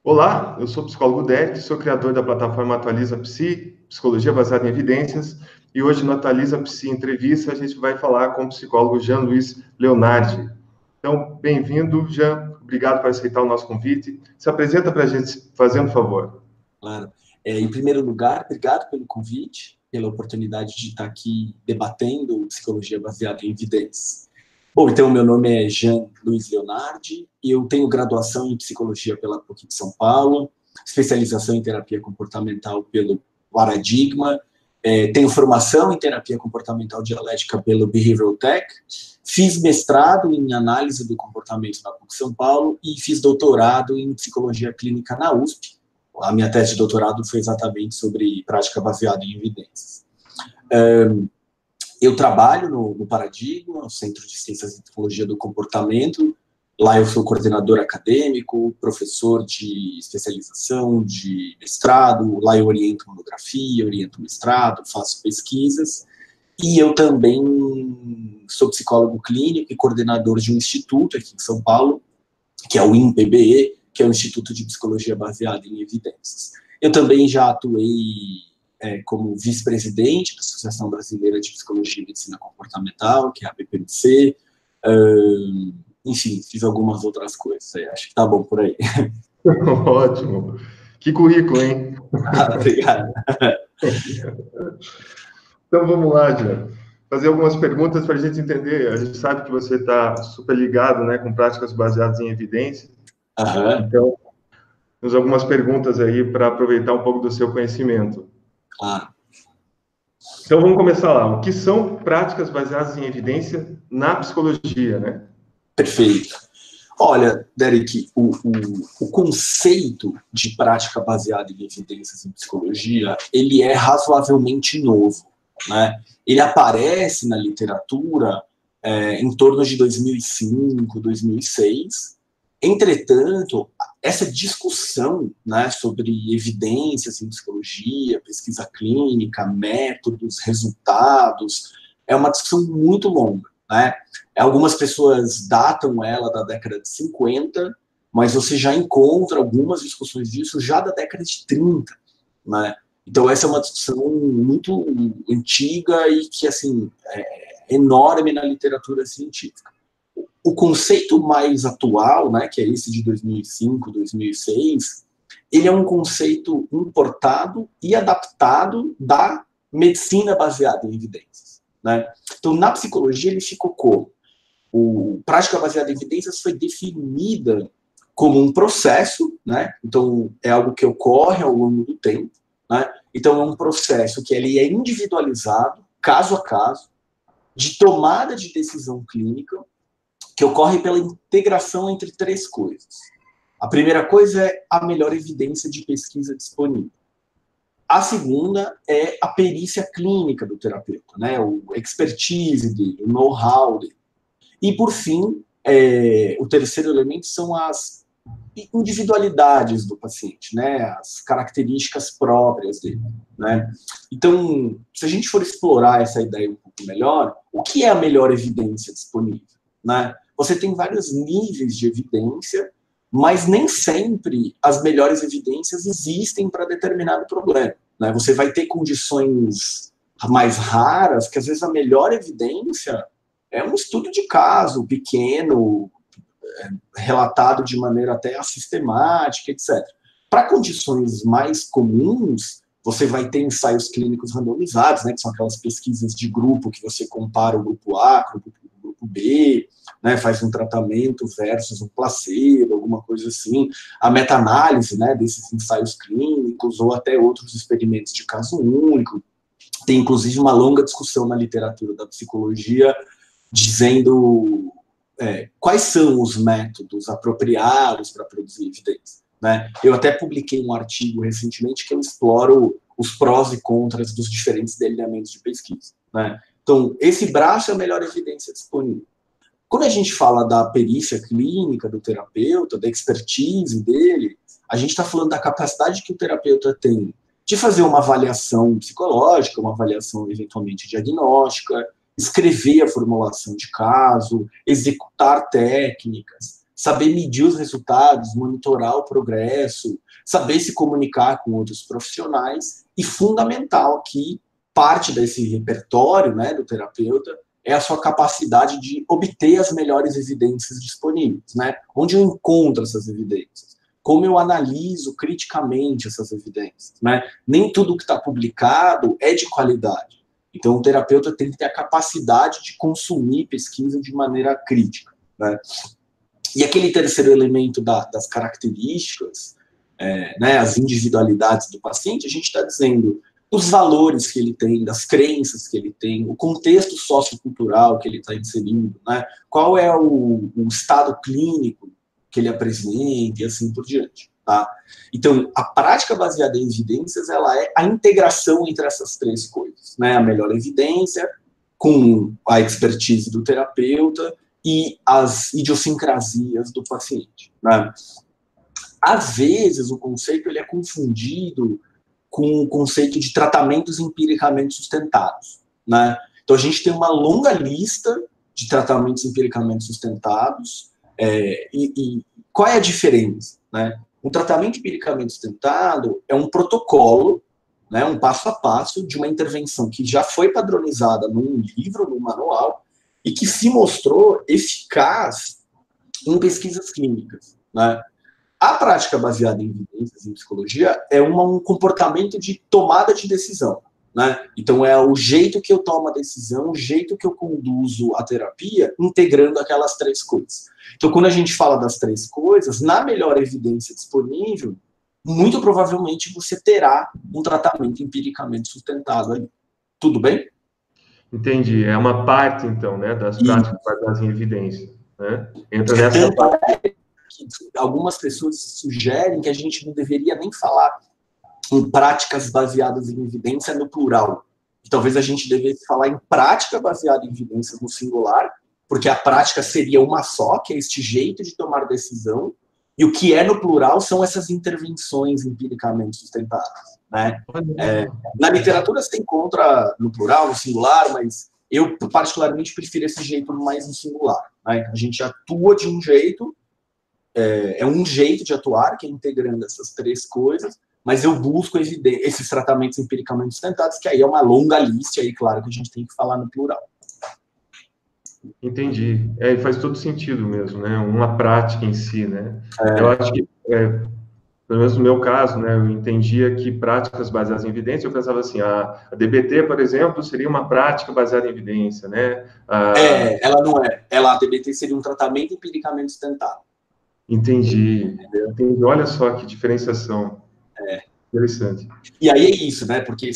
Olá, eu sou o psicólogo Derek, sou criador da plataforma Atualiza Psi, psicologia baseada em evidências, e hoje no Atualiza Psi Entrevista a gente vai falar com o psicólogo Jean Luiz Leonardi. Então, bem-vindo, Jean, obrigado por aceitar o nosso convite. Se apresenta para a gente, fazendo favor. Claro. Em primeiro lugar, obrigado pelo convite, pela oportunidade de estar aqui debatendo psicologia baseada em evidências. Bom, então, meu nome é Jean Luiz Leonardi e eu tenho graduação em psicologia pela PUC de São Paulo, especialização em terapia comportamental pelo Paradigma, tenho formação em terapia comportamental dialética pelo Behavioral Tech, fiz mestrado em análise do comportamento na PUC de São Paulo e fiz doutorado em psicologia clínica na USP. A minha tese de doutorado foi exatamente sobre prática baseada em evidências. Eu trabalho no Paradigma, no Centro de Ciências e Tecnologia do Comportamento. Lá eu sou coordenador acadêmico, professor de especialização, de mestrado. Lá eu oriento monografia, oriento mestrado, faço pesquisas. E eu também sou psicólogo clínico e coordenador de um instituto aqui em São Paulo, que é o INPBE, que é o Instituto de Psicologia Baseada em Evidências. Eu também já atuei como vice-presidente da Associação Brasileira de Psicologia e Medicina Comportamental, que é a BPMC. Enfim, fiz algumas outras coisas. Acho que tá bom por aí. Ótimo. Que currículo, hein? Obrigado. Então, vamos lá, Jean. Fazer algumas perguntas para a gente entender. A gente sabe que você está super ligado, né, com práticas baseadas em evidência. Então, temos algumas perguntas aí para aproveitar um pouco do seu conhecimento. Claro. Então, vamos começar lá. O que são práticas baseadas em evidência na psicologia, né? Perfeito. Olha, Derek, o conceito de prática baseada em evidências em psicologia, ele é razoavelmente novo, né? Ele aparece na literatura em torno de 2005, 2006. Entretanto, essa discussão, né, sobre evidências em psicologia, pesquisa clínica, métodos, resultados, é uma discussão muito longa, né? Algumas pessoas datam ela da década de 50, mas você já encontra algumas discussões disso já da década de 30, né? Então essa é uma discussão muito antiga e que, assim, é enorme na literatura científica. O conceito mais atual, né, que é esse de 2005, 2006, ele é um conceito importado e adaptado da medicina baseada em evidências, né? Então, na psicologia, ele ficou como? Prática baseada em evidências foi definida como um processo, né? Então, é algo que ocorre ao longo do tempo, né? Então, é um processo que ele é individualizado, caso a caso, de tomada de decisão clínica, que ocorre pela integração entre três coisas. A primeira coisa é a melhor evidência de pesquisa disponível. A segunda é a perícia clínica do terapeuta, né? O expertise dele, o know-how dele. E, por fim, o terceiro elemento são as individualidades do paciente, né? As características próprias dele, né? Então, se a gente for explorar essa ideia um pouco melhor, o que é a melhor evidência disponível, né? Você tem vários níveis de evidência, mas nem sempre as melhores evidências existem para determinado problema, né? Você vai ter condições mais raras, que às vezes a melhor evidência é um estudo de caso pequeno, relatado de maneira até assistemática, etc. Para condições mais comuns, você vai ter ensaios clínicos randomizados, né, que são aquelas pesquisas de grupo que você compara o grupo A com o grupo B, né, faz um tratamento versus um placebo, alguma coisa assim. A meta-análise, né, desses ensaios clínicos ou até outros experimentos de caso único. Tem, inclusive, uma longa discussão na literatura da psicologia dizendo quais são os métodos apropriados para produzir evidência, né? Eu até publiquei um artigo recentemente que eu exploro os prós e contras dos diferentes delineamentos de pesquisa, né? Então, esse braço é a melhor evidência disponível. Quando a gente fala da perícia clínica do terapeuta, da expertise dele, a gente está falando da capacidade que o terapeuta tem de fazer uma avaliação psicológica, uma avaliação eventualmente diagnóstica, escrever a formulação de caso, executar técnicas, saber medir os resultados, monitorar o progresso, saber se comunicar com outros profissionais, e fundamental que parte desse repertório, né, do terapeuta é a sua capacidade de obter as melhores evidências disponíveis, né? Onde eu encontro essas evidências? Como eu analiso criticamente essas evidências, né? Nem tudo que está publicado é de qualidade. Então, o terapeuta tem que ter a capacidade de consumir pesquisa de maneira crítica, né? E aquele terceiro elemento das características, né, as individualidades do paciente, a gente está dizendo os valores que ele tem, das crenças que ele tem, o contexto sociocultural que ele está inserindo, né, qual é o estado clínico que ele apresenta e assim por diante. Tá? Então, a prática baseada em evidências, ela é a integração entre essas três coisas, né, a melhor evidência com a expertise do terapeuta e as idiosincrasias do paciente, né? Às vezes, o conceito ele é confundido com o conceito de tratamentos empiricamente sustentados, né? Então, a gente tem uma longa lista de tratamentos empiricamente sustentados, e qual é a diferença, né? Um tratamento empiricamente sustentado é um protocolo, né, um passo a passo de uma intervenção que já foi padronizada num livro, num manual, e que se mostrou eficaz em pesquisas clínicas, né? A prática baseada em evidências em psicologia é um comportamento de tomada de decisão, né? Então, é o jeito que eu tomo a decisão, o jeito que eu conduzo a terapia, integrando aquelas três coisas. Então, quando a gente fala das três coisas, na melhor evidência disponível, muito provavelmente você terá um tratamento empiricamente sustentado ali. Tudo bem? Entendi. É uma parte, então, né, das práticas baseadas em evidência, né? Entra nessa parte. Algumas pessoas sugerem que a gente não deveria nem falar em práticas baseadas em evidência no plural. Talvez a gente devesse falar em prática baseada em evidência no singular, porque a prática seria uma só, que é este jeito de tomar decisão, e o que é no plural são essas intervenções empiricamente sustentadas, né? Na literatura se encontra no plural, no singular, mas eu particularmente prefiro esse jeito mais no singular, né? A gente atua de um jeito, é um jeito de atuar, que é integrando essas três coisas, mas eu busco esses tratamentos empiricamente sustentados, que aí é uma longa lista, e aí, claro, que a gente tem que falar no plural. Entendi. Faz todo sentido mesmo, né? Uma prática em si, né? Eu acho que, pelo menos no meu caso, né, eu entendia que práticas baseadas em evidência, eu pensava assim, a DBT, por exemplo, seria uma prática baseada em evidência, né? Ela não é. A DBT seria um tratamento empiricamente sustentado. Entendi. Olha só que diferenciação. Interessante. E aí é isso, né? Porque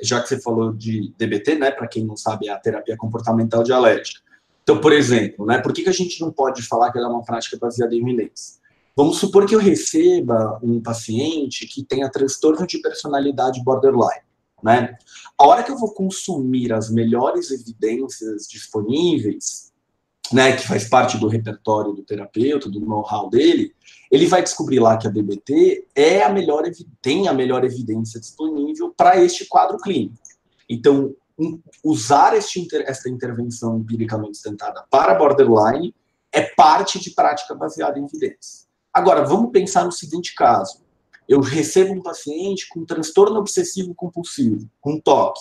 já que você falou de DBT, né? Para quem não sabe, é a terapia comportamental dialética. Então, por exemplo, né? Por que a gente não pode falar que ela é uma prática baseada em evidência? Vamos supor que eu receba um paciente que tenha transtorno de personalidade borderline, né? A hora que eu vou consumir as melhores evidências disponíveis, né, que faz parte do repertório do terapeuta, do know-how dele, ele vai descobrir lá que a DBT tem a melhor evidência disponível para este quadro clínico. Então, usar esta intervenção empiricamente sustentada para borderline é parte de prática baseada em evidência. Agora, vamos pensar no seguinte caso. Eu recebo um paciente com transtorno obsessivo compulsivo, com TOC.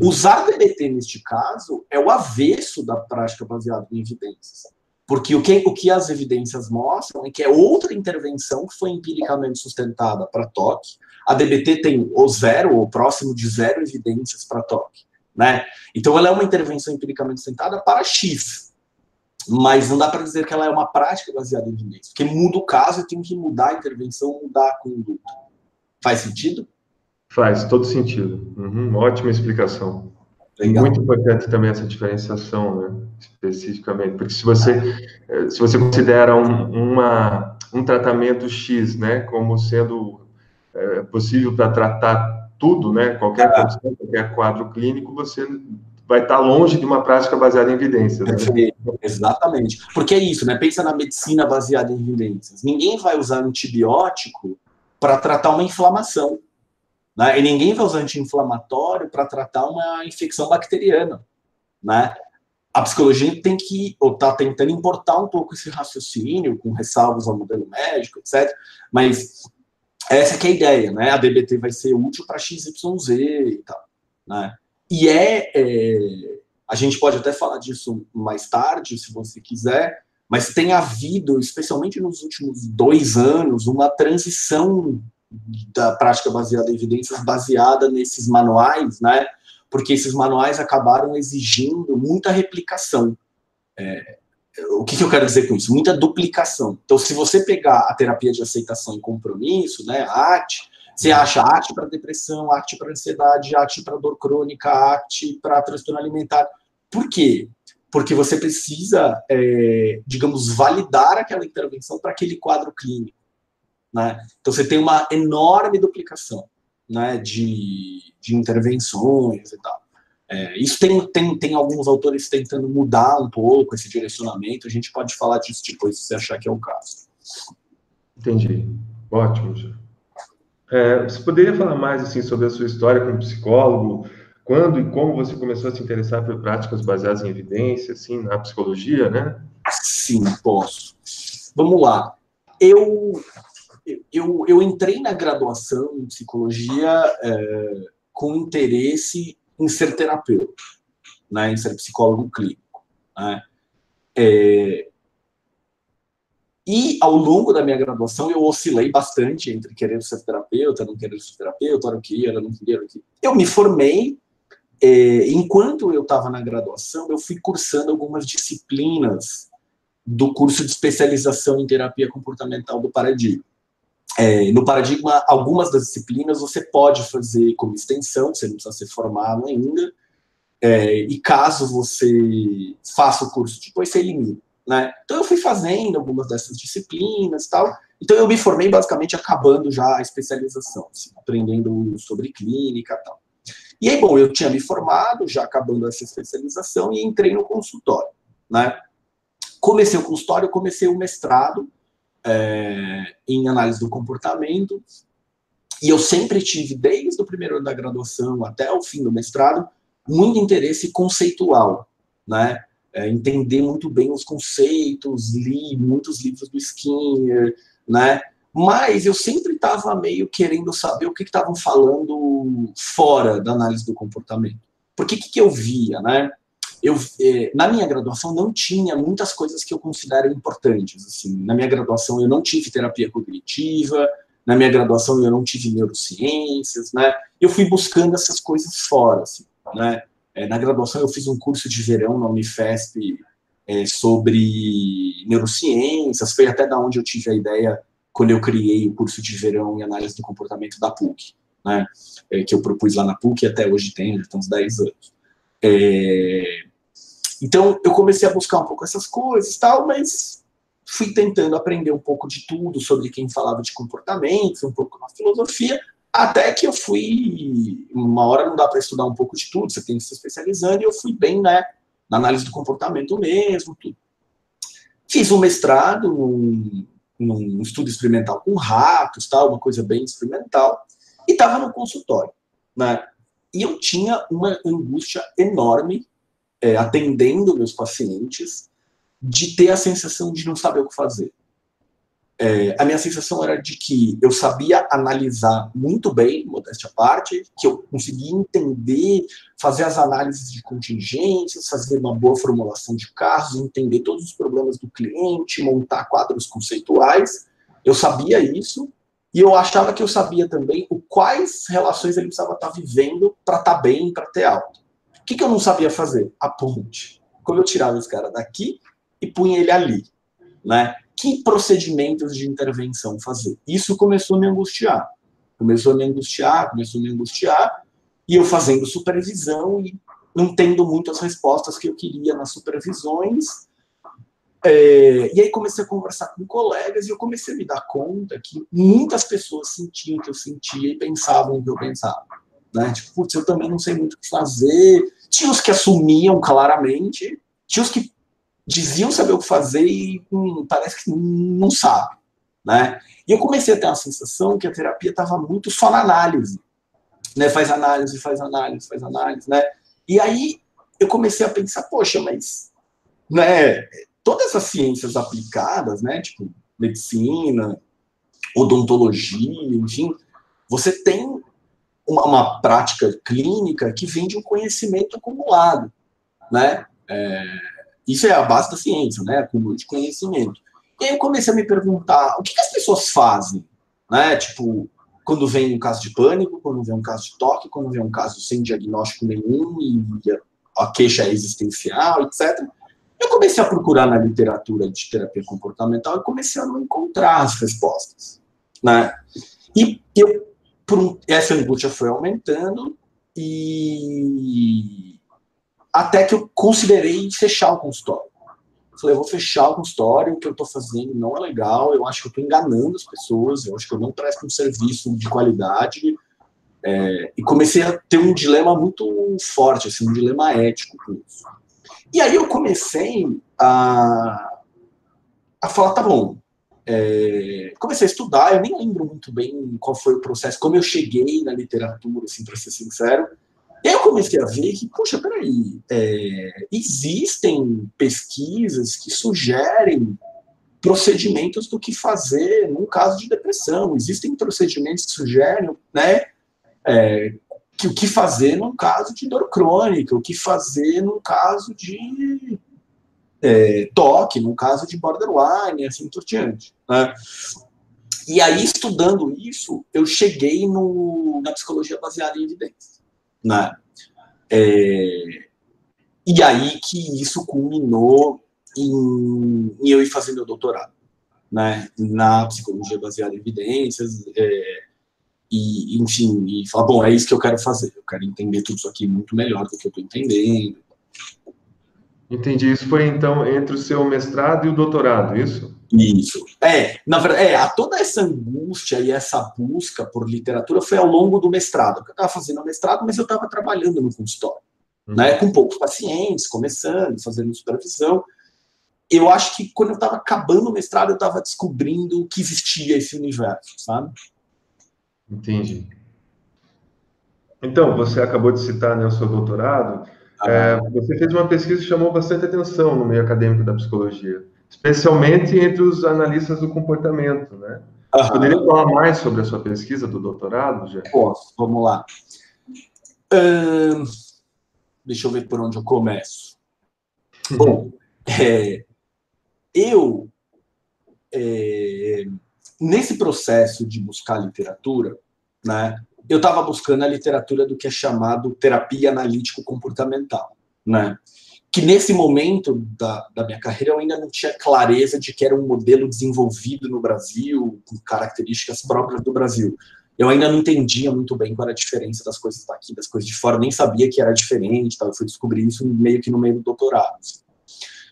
Usar DBT neste caso é o avesso da prática baseada em evidências. Porque o que as evidências mostram é que é outra intervenção que foi empiricamente sustentada para TOC. A DBT tem ou zero, ou próximo de zero evidências para TOC, né? Então, ela é uma intervenção empiricamente sustentada para X. Mas não dá para dizer que ela é uma prática baseada em evidências. Porque muda o caso e tem que mudar a intervenção, mudar a conduta. Faz sentido? Faz todo sentido. Ótima explicação. Legal. Muito importante também essa diferenciação, né? Especificamente, porque se você considera um tratamento X, né, como sendo possível para tratar tudo, né, qualquer condição, qualquer quadro clínico, você vai estar longe de uma prática baseada em evidências. Né? Exatamente. Porque é isso, né? Pensa na medicina baseada em evidências. Ninguém vai usar antibiótico para tratar uma inflamação. Né? E ninguém vai usar anti-inflamatório para tratar uma infecção bacteriana. Né? a psicologia tem que, ou está tentando importar um pouco esse raciocínio, com ressalvas ao modelo médico, etc. Mas essa que é a ideia, né? A DBT vai ser útil para XYZ e tal, né? E a gente pode até falar disso mais tarde, se você quiser, mas tem havido, especialmente nos últimos 2 anos, uma transição da prática baseada em evidências baseada nesses manuais, né? Porque esses manuais acabaram exigindo muita replicação. O que eu quero dizer com isso? Muita duplicação. Então, se você pegar a terapia de aceitação e compromisso, né, a ACT, você acha ACT para depressão, ACT para ansiedade, ACT para dor crônica, ACT para transtorno alimentar. Por quê? Porque você precisa, digamos, validar aquela intervenção para aquele quadro clínico, né? Então, você tem uma enorme duplicação, né, de intervenções e tal. Isso tem alguns autores tentando mudar um pouco esse direcionamento. A gente pode falar disso depois, se você achar que é o caso. Entendi. Ótimo, Jean. Você poderia falar mais assim, sobre a sua história como psicólogo? Quando e como você começou a se interessar por práticas baseadas em evidência, assim, na psicologia, né? Sim, posso. Vamos lá. Eu entrei na graduação em psicologia com interesse em ser terapeuta, né, em ser psicólogo clínico, né? E ao longo da minha graduação eu oscilei bastante entre querer ser terapeuta, não querer ser terapeuta, era o que era, não queria, era o que. Eu me formei, enquanto eu estava na graduação, eu fui cursando algumas disciplinas do curso de especialização em terapia comportamental do Paradigma. No Paradigma, algumas das disciplinas você pode fazer como extensão, você não precisa ser formado ainda, e caso você faça o curso, depois você elimina, né? Então eu fui fazendo algumas dessas disciplinas e tal, então eu me formei basicamente acabando já a especialização, assim, aprendendo sobre clínica e tal. E aí, bom, eu tinha me formado, já acabando essa especialização, e entrei no consultório, né? Comecei o consultório, comecei o mestrado em análise do comportamento, e eu sempre tive, desde o primeiro ano da graduação até o fim do mestrado, muito interesse conceitual, né? Entender muito bem os conceitos, li muitos livros do Skinner, né? Mas eu sempre estava meio querendo saber o que estavam falando fora da análise do comportamento. Porque o que eu via, né? Na minha graduação não tinha muitas coisas que eu considero importantes. Assim. Na minha graduação eu não tive terapia cognitiva, na minha graduação eu não tive neurociências, né? Eu fui buscando essas coisas fora, assim, né? Na graduação eu fiz um curso de verão na Unifesp sobre neurociências, foi até da onde eu tive a ideia quando eu criei o curso de verão em análise do comportamento da PUC, né? Que eu propus lá na PUC e até hoje tem, já tem uns 10 anos. Então, eu comecei a buscar um pouco essas coisas e tal, mas fui tentando aprender um pouco de tudo sobre quem falava de comportamento, um pouco na filosofia, até que eu fui... Uma hora não dá para estudar um pouco de tudo, você tem que se especializando, e eu fui bem, né, na análise do comportamento mesmo, tudo. Fiz um mestrado num estudo experimental com ratos, tal, uma coisa bem experimental, e estava no consultório, né? E eu tinha uma angústia enorme atendendo meus pacientes, de ter a sensação de não saber o que fazer. A minha sensação era de que eu sabia analisar muito bem, modéstia à parte, que eu conseguia entender, fazer as análises de contingências, fazer uma boa formulação de casos, entender todos os problemas do cliente, montar quadros conceituais. Eu sabia isso, e eu achava que eu sabia também quais relações ele precisava estar vivendo para estar bem, para ter alta. O que eu não sabia fazer? A ponte. Como eu tirava esse cara daqui e punha ele ali, né? Que procedimentos de intervenção fazer? Isso começou a me angustiar. Começou a me angustiar, e eu fazendo supervisão e não tendo muitas respostas que eu queria nas supervisões. E aí comecei a conversar com colegas e eu comecei a me dar conta que muitas pessoas sentiam o que eu sentia e pensavam o que eu pensava. Né? Tipo, putz, eu também não sei muito o que fazer. Tinha os que assumiam claramente, tinha os que diziam saber o que fazer e parece que não sabe, né? E eu comecei a ter uma sensação que a terapia estava muito só na análise, né? Faz análise, né? E aí eu comecei a pensar, poxa, mas, né, todas essas ciências aplicadas, né, tipo medicina, odontologia, enfim, você tem uma prática clínica que vem de um conhecimento acumulado, né? Isso é a base da ciência, né? Acúmulo de conhecimento. E aí eu comecei a me perguntar, o que as pessoas fazem, né? Tipo, quando vem um caso de pânico, quando vem um caso de toque, quando vem um caso sem diagnóstico nenhum e a queixa é existencial, etc. Eu comecei a procurar na literatura de terapia comportamental e comecei a não encontrar as respostas, né? E essa angústia foi aumentando e até que eu considerei fechar o consultório. Eu falei, eu vou fechar o consultório, o que eu estou fazendo não é legal, eu acho que eu estou enganando as pessoas, eu acho que eu não presto um serviço de qualidade. E comecei a ter um dilema muito forte, assim, um dilema ético com isso. E aí eu comecei a falar, tá bom, comecei a estudar, eu nem lembro muito bem qual foi o processo, como eu cheguei na literatura, assim, para ser sincero. E aí eu comecei a ver que, poxa, peraí, existem pesquisas que sugerem procedimentos do que fazer num caso de depressão, existem procedimentos que sugerem, né, que o que fazer num caso de dor crônica, o que fazer num caso de toque, num caso de borderline, assim por diante, né? E aí, estudando isso, eu cheguei na psicologia baseada em evidência, né? E aí que isso culminou em eu ir fazer meu doutorado, né? Na psicologia baseada em evidências, e, enfim, e falar, bom, é isso que eu quero fazer, eu quero entender tudo isso aqui muito melhor do que eu estou entendendo. Entendi. Isso foi, então, entre o seu mestrado e o doutorado, isso? Isso. Na verdade, toda essa angústia e essa busca por literatura foi ao longo do mestrado. Eu estava fazendo o mestrado, mas eu estava trabalhando no consultório, né, com poucos pacientes, começando, fazendo supervisão. Eu acho que quando eu estava acabando o mestrado, eu estava descobrindo que existia esse universo, sabe? Entendi. Então, você acabou de citar, né, o seu doutorado. Você fez uma pesquisa que chamou bastante atenção no meio acadêmico da psicologia, especialmente entre os analistas do comportamento, né? Você poderia falar mais sobre a sua pesquisa do doutorado, Jé? Posso, vamos lá. Deixa eu ver por onde eu começo. Bom, nesse processo de buscar literatura, né, eu estava buscando a literatura do que é chamado terapia analítico-comportamental, né, que nesse momento da minha carreira eu ainda não tinha clareza de que era um modelo desenvolvido no Brasil, com características próprias do Brasil. Eu ainda não entendia muito bem qual era a diferença das coisas daqui, das coisas de fora, nem sabia que era diferente, tá? Eu fui descobrir isso meio que no meio do doutorado.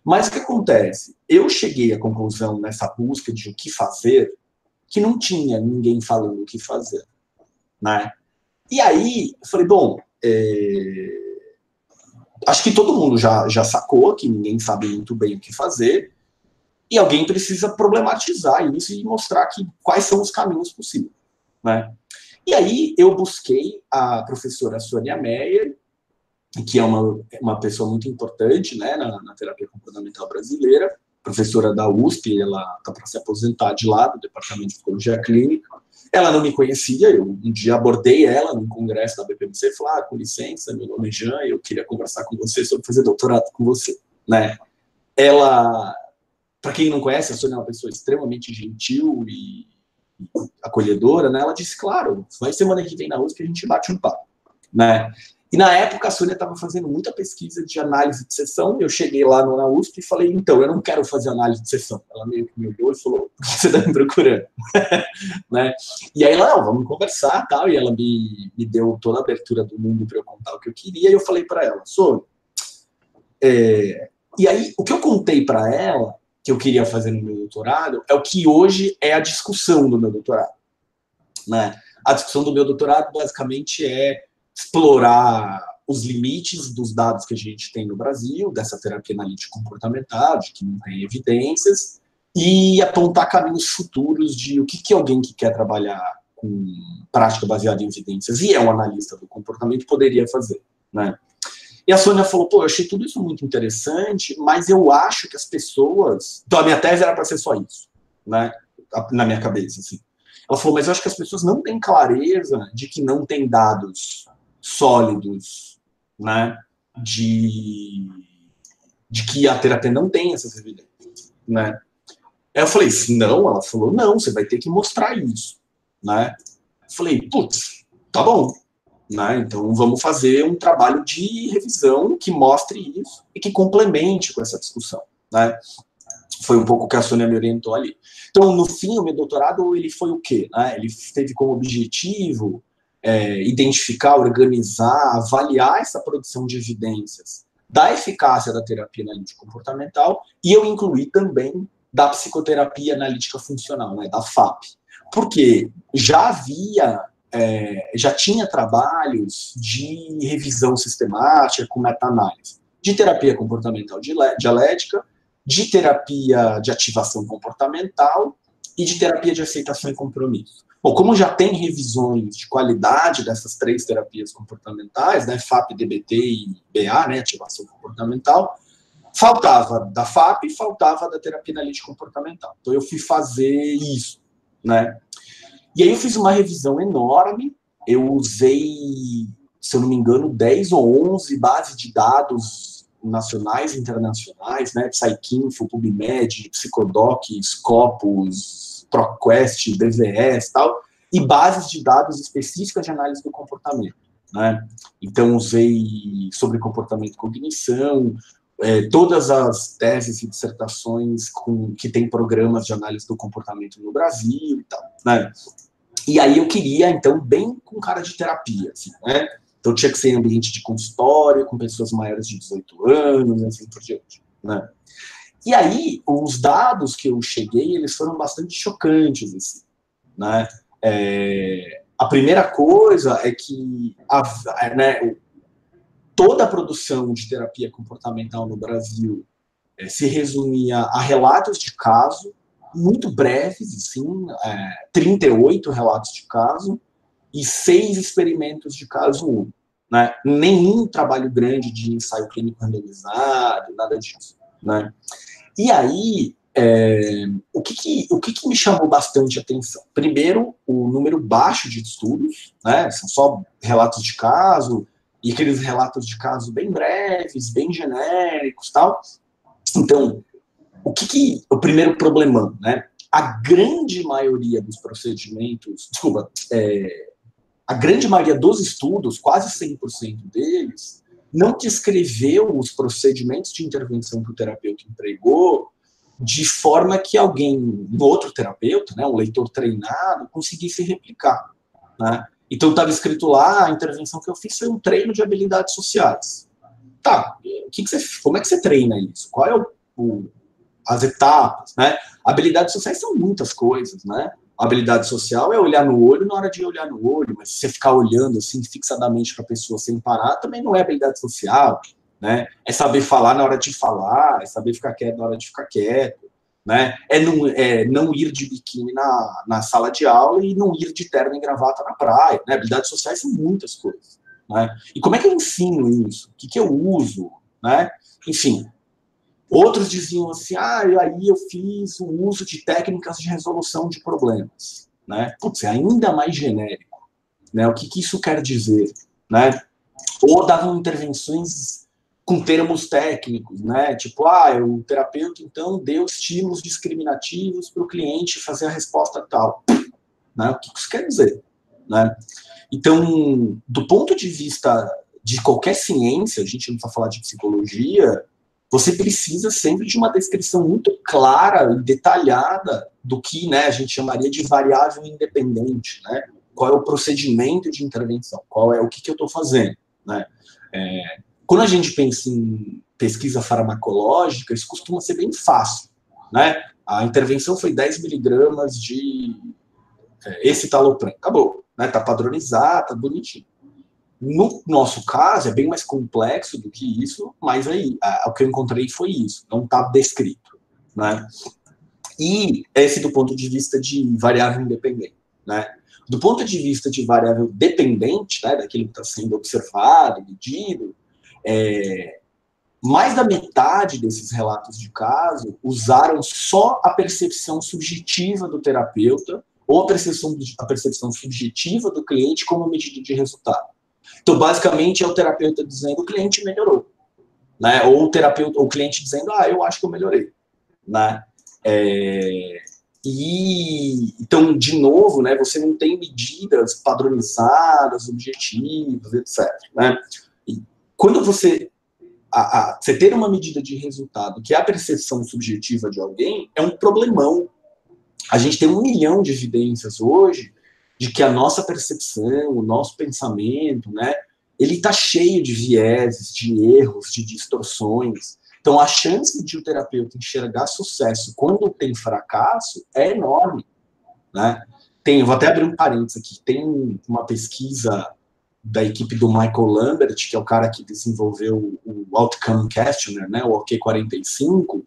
Mas o que acontece? Eu cheguei à conclusão nessa busca de o que fazer, que não tinha ninguém falando o que fazer, né? E aí, eu falei, bom, acho que todo mundo já sacou que ninguém sabe muito bem o que fazer, e alguém precisa problematizar isso e mostrar quais são os caminhos possíveis, né? E aí eu busquei a professora Sônia Meyer, que é uma pessoa muito importante, né, na terapia comportamental brasileira, professora da USP, ela está para se aposentar de lá, do Departamento de Psicologia Clínica. Ela não me conhecia, eu um dia abordei ela num congresso da BPMC e falei, com licença, meu nome é Jean, eu queria conversar com você sobre fazer doutorado com você, né? Ela, para quem não conhece, a Sônia é uma pessoa extremamente gentil e acolhedora, né? Ela disse, claro, vai semana que vem na USP que a gente bate um papo, né? E na época a Sônia estava fazendo muita pesquisa de análise de sessão, eu cheguei lá na USP e falei, então, eu não quero fazer análise de sessão. Ela meio que me olhou e falou, o que você está me procurando? Né? E aí ela, vamos conversar, tal, e ela me deu toda a abertura do mundo para eu contar o que eu queria, e eu falei para ela, Sônia, e aí o que eu contei para ela, que eu queria fazer no meu doutorado, é o que hoje é a discussão do meu doutorado, né? A discussão do meu doutorado basicamente é explorar os limites dos dados que a gente tem no Brasil, dessa terapia analítica comportamental, de que não tem evidências, e apontar caminhos futuros de o que alguém que quer trabalhar com prática baseada em evidências e é um analista do comportamento poderia fazer, né? E a Sônia falou, pô, eu achei tudo isso muito interessante, mas eu acho que as pessoas... Então, a minha tese era para ser só isso, né? Na minha cabeça, assim. Ela falou, mas eu acho que as pessoas não têm clareza de que não tem dados sólidos, né? De que a terapia não tem essas evidências, né? Aí eu falei, não, ela falou, não, você vai ter que mostrar isso, né? Eu falei, putz, tá bom, né? Então vamos fazer um trabalho de revisão que mostre isso e que complemente com essa discussão, né? Foi um pouco o que a Sônia me orientou ali. Então, no fim, o meu doutorado, ele foi o quê? Né? Ele teve como objetivo identificar, organizar, avaliar essa produção de evidências da eficácia da terapia analítica comportamental, e eu incluí também da psicoterapia analítica funcional, né, da FAP. Porque já tinha trabalhos de revisão sistemática com meta-análise, de terapia comportamental dialética, de terapia de ativação comportamental e de terapia de aceitação e compromisso. Bom, como já tem revisões de qualidade dessas 3 terapias comportamentais, né, FAP, DBT e BA, né, ativação comportamental, faltava da FAP e faltava da terapia analítica comportamental. Então eu fui fazer isso, né? E aí eu fiz uma revisão enorme, eu usei, se eu não me engano, 10 ou 11 bases de dados nacionais e internacionais, né, Psykinfo, PubMed, Psicodoc, Scopus, ProQuest, DVS e tal, e bases de dados específicas de análise do comportamento, né? Então, usei sobre comportamento e cognição, todas as teses e dissertações que tem programas de análise do comportamento no Brasil e tal, né? E aí eu queria, então, bem com cara de terapia, assim, né? Então tinha que ser em ambiente de consultório, com pessoas maiores de 18 anos, assim por diante, né? E aí, os dados que eu cheguei, eles foram bastante chocantes, assim, né? A primeira coisa é que toda a produção de terapia comportamental no Brasil se resumia a relatos de caso, muito breves, assim, 38 relatos de caso e 6 experimentos de caso único, né? Nenhum trabalho grande de ensaio clínico randomizado, nada disso, né? E aí, o que me chamou bastante atenção? Primeiro, o número baixo de estudos, né? São só relatos de caso, e aqueles relatos de caso bem breves, bem genéricos, tal. Então, o primeiro problemão, né? A grande maioria dos procedimentos, a grande maioria dos estudos, quase 100% deles, não descreveu os procedimentos de intervenção que o terapeuta empregou de forma que alguém, um outro terapeuta, né, um leitor treinado, conseguisse replicar, né? Então estava escrito lá, a intervenção que eu fiz foi um treino de habilidades sociais. Tá, como é que você treina isso? Qual é as etapas, né? Habilidades sociais são muitas coisas, né? A habilidade social é olhar no olho na hora de olhar no olho, mas se você ficar olhando assim fixadamente para a pessoa sem parar, também não é habilidade social, né? É saber falar na hora de falar, é saber ficar quieto na hora de ficar quieto, né? Não ir de biquíni na sala de aula e não ir de terno e gravata na praia, né? Habilidades sociais são muitas coisas, né? E como é que eu ensino isso? O que eu uso, né? Enfim. Outros diziam assim, aí eu fiz o uso de técnicas de resolução de problemas, né? Putz, é ainda mais genérico, né? O que isso quer dizer, né? Ou davam intervenções com termos técnicos, né? Tipo, o terapeuta, então, deu estímulos discriminativos para o cliente fazer a resposta tal, né? O que isso quer dizer, né? Então, do ponto de vista de qualquer ciência, a gente não precisa falar de psicologia, você precisa sempre de uma descrição muito clara e detalhada do que, né, a gente chamaria de variável independente, né? Qual é o procedimento de intervenção? Qual é o que eu estou fazendo, né? Quando a gente pensa em pesquisa farmacológica, isso costuma ser bem fácil, né? A intervenção foi 10 miligramas de escitalopram. Acabou, né? Tá padronizado, tá bonitinho. No nosso caso, é bem mais complexo do que isso, mas aí, o que eu encontrei foi isso, não está descrito, né? E esse do ponto de vista de variável independente, né? Do ponto de vista de variável dependente, né, daquilo que está sendo observado, medido, Mais da metade desses relatos de caso usaram só a percepção subjetiva do terapeuta ou a percepção subjetiva do cliente como medida de resultado. Então, basicamente, é o terapeuta dizendo o cliente melhorou, né? Ou o cliente dizendo, eu acho que eu melhorei, né? Então, de novo, né, você não tem medidas padronizadas, objetivas, etc. Né? E quando você ter uma medida de resultado que é a percepção subjetiva de alguém é um problemão. A gente tem 1 milhão de evidências hoje de que a nossa percepção, o nosso pensamento, né, ele está cheio de vieses, de erros, de distorções. Então, a chance de o terapeuta enxergar sucesso quando tem fracasso é enorme, né? Eu vou até abrir um parênteses aqui. Tem uma pesquisa da equipe do Michael Lambert, que é o cara que desenvolveu o Outcome Questionnaire, né, o OK45.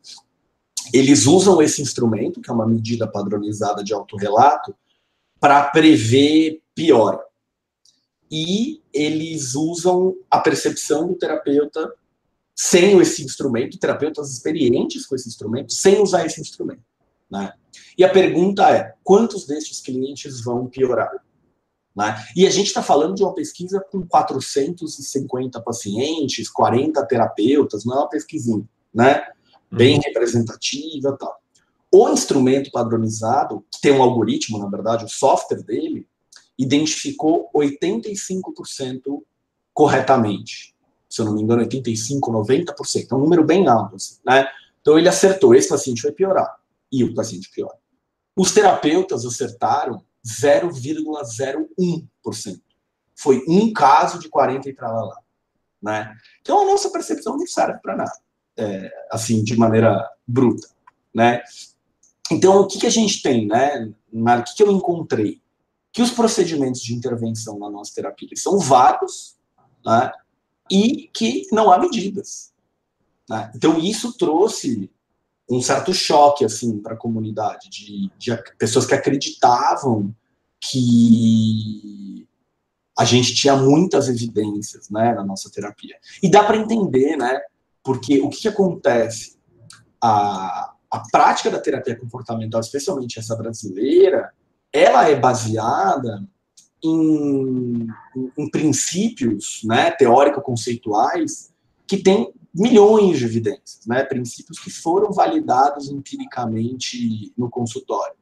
Eles usam esse instrumento, que é uma medida padronizada de autorrelato, para prever piora. E eles usam a percepção do terapeuta sem esse instrumento, terapeutas experientes com esse instrumento, sem usar esse instrumento, né? E a pergunta é, quantos destes clientes vão piorar? Né? E a gente está falando de uma pesquisa com 450 pacientes, 40 terapeutas, não é uma pesquisinha, né? Bem representativa e tal. O instrumento padronizado, que tem um algoritmo, na verdade, o software dele, identificou 85% corretamente. Se eu não me engano, 85%, 90%. É um número bem alto, assim, né? Então ele acertou, esse paciente vai piorar. E o paciente piora. Os terapeutas acertaram 0,01%. Foi um caso de 40 e tralala, né? Então a nossa percepção não serve para nada, assim, de maneira bruta, né? Então o que a gente tem, né? O que eu encontrei? Que os procedimentos de intervenção na nossa terapia são vários, né? E que não há medidas, né? Então isso trouxe um certo choque, assim, para a comunidade, de pessoas que acreditavam que a gente tinha muitas evidências, né, na nossa terapia. E dá para entender, né, porque o que acontece? A prática da terapia comportamental, especialmente essa brasileira, ela é baseada em princípios, né, teórico-conceituais que têm milhões de evidências, né, princípios que foram validados empiricamente no consultório,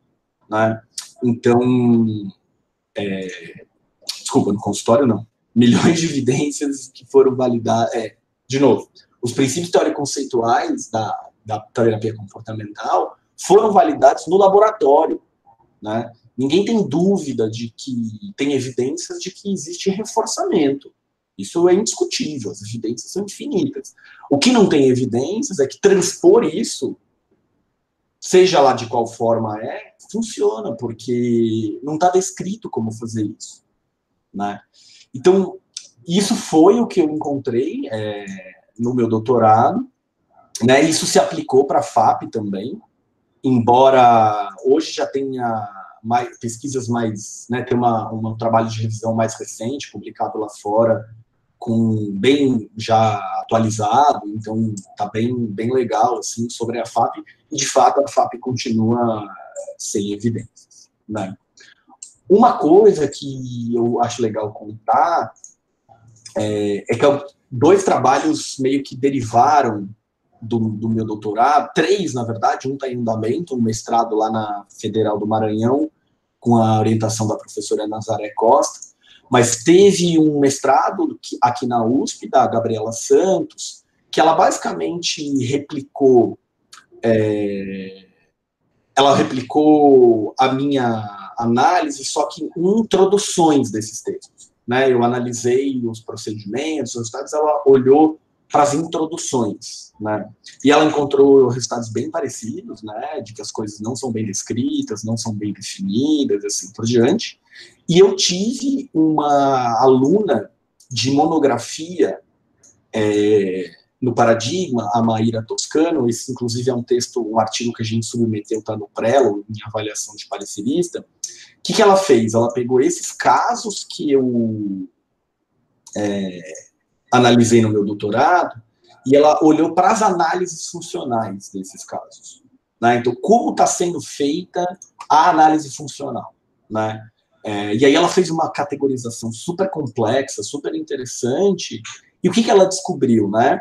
né? Então, desculpa, no consultório não, milhões de evidências que foram validadas, de novo, os princípios teórico-conceituais da terapia comportamental foram validados no laboratório, né? Ninguém tem dúvida de que tem evidências de que existe reforçamento. Isso é indiscutível, as evidências são infinitas. O que não tem evidências é que transpor isso, seja lá de qual forma funciona, porque não está descrito como fazer isso, né? Então, isso foi o que eu encontrei no meu doutorado, né? Isso se aplicou para a FAP também, embora hoje já tenha pesquisas mais, né, tem um trabalho de revisão mais recente, publicado lá fora, bem já atualizado, então está bem legal, assim, sobre a FAP, e de fato a FAP continua sem evidências, né? Uma coisa que eu acho legal contar é que 2 trabalhos meio que derivaram do meu doutorado, 3, na verdade, um está em andamento, um mestrado lá na Federal do Maranhão, com a orientação da professora Nazaré Costa, mas teve um mestrado aqui na USP, da Gabriela Santos, que ela basicamente replicou a minha análise, só que em introduções desses textos, né? Eu analisei os procedimentos, os resultados, ela olhou para as introduções, né? E ela encontrou resultados bem parecidos, né? De que as coisas não são bem descritas, não são bem definidas, assim por diante. E eu tive uma aluna de monografia no Paradigma, a Maíra Toscano. Esse, inclusive, é um artigo que a gente submeteu, está no Prelo, em avaliação de parecerista. O que ela fez? Ela pegou esses casos que eu analisei no meu doutorado, e ela olhou para as análises funcionais desses casos. Né? Então, como está sendo feita a análise funcional, né? E aí ela fez uma categorização super complexa, super interessante, e o que ela descobriu, né?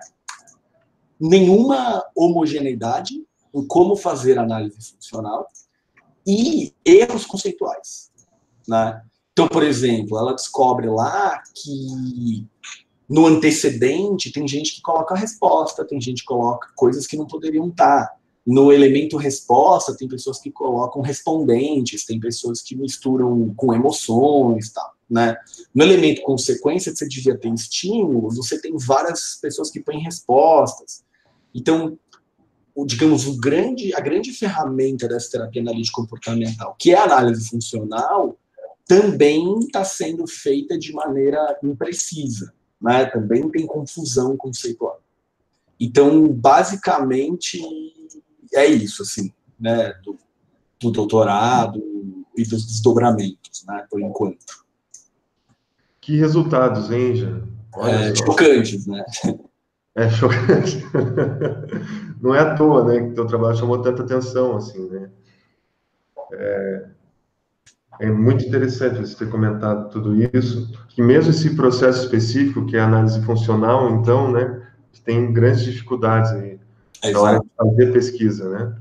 Nenhuma homogeneidade em como fazer análise funcional e erros conceituais, né? Então, por exemplo, ela descobre lá que no antecedente tem gente que coloca a resposta, tem gente que coloca coisas que não poderiam estar. No elemento resposta, tem pessoas que colocam respondentes, tem pessoas que misturam com emoções, tal, né? No elemento consequência, que você devia ter estímulos, você tem várias pessoas que põem respostas. Então, digamos, a grande ferramenta dessa terapia analítica comportamental, que é a análise funcional, também está sendo feita de maneira imprecisa, né? Também tem confusão conceitual. Então, basicamente, é isso, assim, né, do doutorado e dos desdobramentos, né, por enquanto. Que resultados, hein, Jean? Olha só. Chocantes, né? Chocante. Não é à toa, né, que teu trabalho chamou tanta atenção, assim, né? É muito interessante você ter comentado tudo isso, que mesmo esse processo específico, que é a análise funcional, então, né, tem grandes dificuldades aí na hora de fazer pesquisa, né?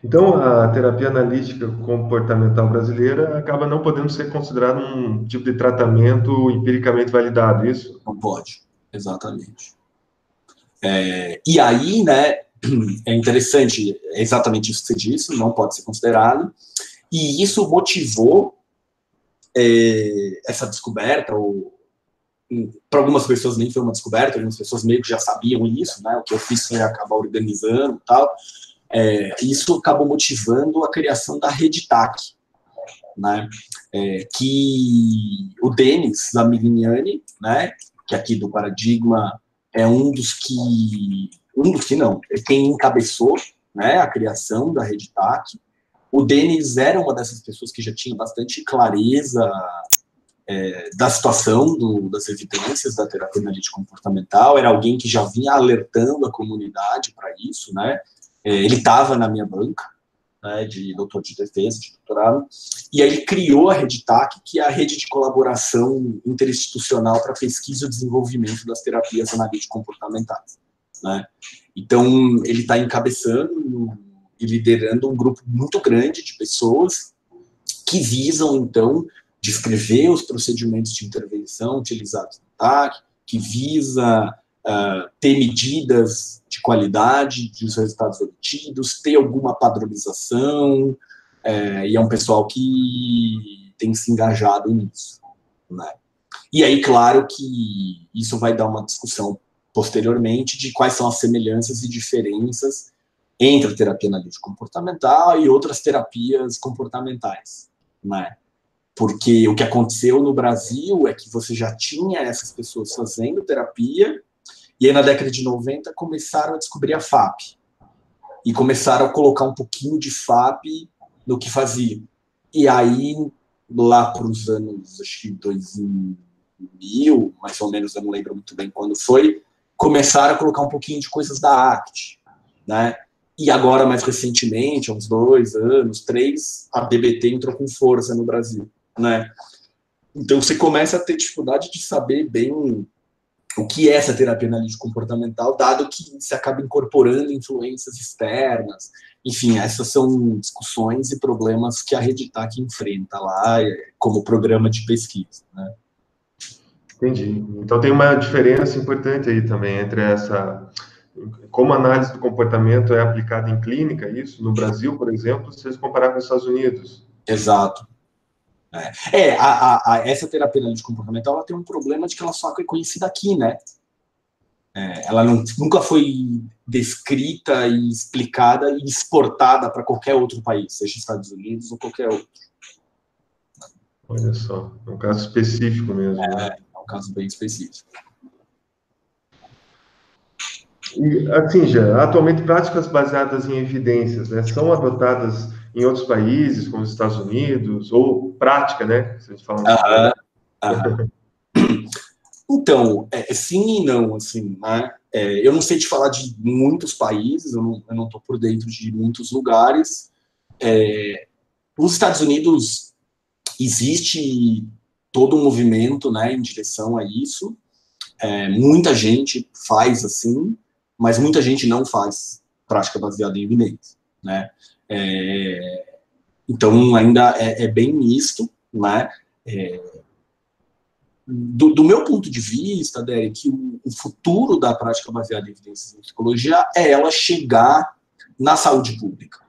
Então, a terapia analítica comportamental brasileira acaba não podendo ser considerada um tipo de tratamento empiricamente validado, isso? Não pode, exatamente. E aí, né, é interessante, é exatamente isso que você disse, não pode ser considerado, e isso motivou essa descoberta, ou para algumas pessoas nem foi uma descoberta, algumas pessoas meio que já sabiam isso, né, o que eu fiz foi acabar organizando e tal, isso acabou motivando a criação da Rede TAC, né, que o Denis Zamiliani, né, que aqui do Paradigma é um dos que não, quem encabeçou, né, a criação da Rede TAC. O Denis era uma dessas pessoas que já tinha bastante clareza da situação das evidências da terapia analítica comportamental, era alguém que já vinha alertando a comunidade para isso, né? Ele estava na minha banca, né, de doutor de defesa, de doutorado, e aí ele criou a Rede TAC, que é a rede de colaboração interinstitucional para pesquisa e desenvolvimento das terapias analítico-comportamentais, né? Então, ele está encabeçando e liderando um grupo muito grande de pessoas que visam, então, descrever os procedimentos de intervenção utilizados no TAC, que visa ter medidas de qualidade dos resultados obtidos, ter alguma padronização, e é um pessoal que tem se engajado nisso, né? E aí, claro que isso vai dar uma discussão posteriormente de quais são as semelhanças e diferenças entre a terapia analítica comportamental e outras terapias comportamentais, né? Porque o que aconteceu no Brasil é que você já tinha essas pessoas fazendo terapia, e aí na década de 90 começaram a descobrir a FAP, e começaram a colocar um pouquinho de FAP no que fazia. E aí, lá para os anos, acho que 2000, mais ou menos, eu não lembro muito bem quando foi, começaram a colocar um pouquinho de coisas da ACT, né? E agora, mais recentemente, há uns 2 anos, 3, a DBT entrou com força no Brasil, né? Então, você começa a ter dificuldade de saber bem o que é essa terapia analítica comportamental, dado que se acaba incorporando influências externas. Enfim, essas são discussões e problemas que a Rede TAC enfrenta lá como programa de pesquisa, né? Entendi. Então, tem uma diferença importante aí também entre como a análise do comportamento é aplicada em clínica, isso, no Brasil, por exemplo, se vocês comparar com os Estados Unidos. Exato. Essa terapia analítica comportamental, ela tem um problema de que ela só é conhecida aqui, né? Ela nunca foi descrita e explicada e exportada para qualquer outro país, seja Estados Unidos ou qualquer outro. Olha só, é um caso específico mesmo, né? É um caso bem específico. E, assim, já, atualmente, práticas baseadas em evidências, né, são adotadas em outros países, como os Estados Unidos, ou prática, né? Se a gente fala Aham. Então, sim e não, assim, né? Eu não sei te falar de muitos países, eu não estou por dentro de muitos lugares. Nos Estados Unidos existe todo um movimento, né, em direção a isso. Muita gente faz assim, mas muita gente não faz prática baseada em evidência, né? Então, ainda é bem misto, né? Do meu ponto de vista, Derek, o futuro da prática baseada em evidências em psicologia é ela chegar na saúde pública,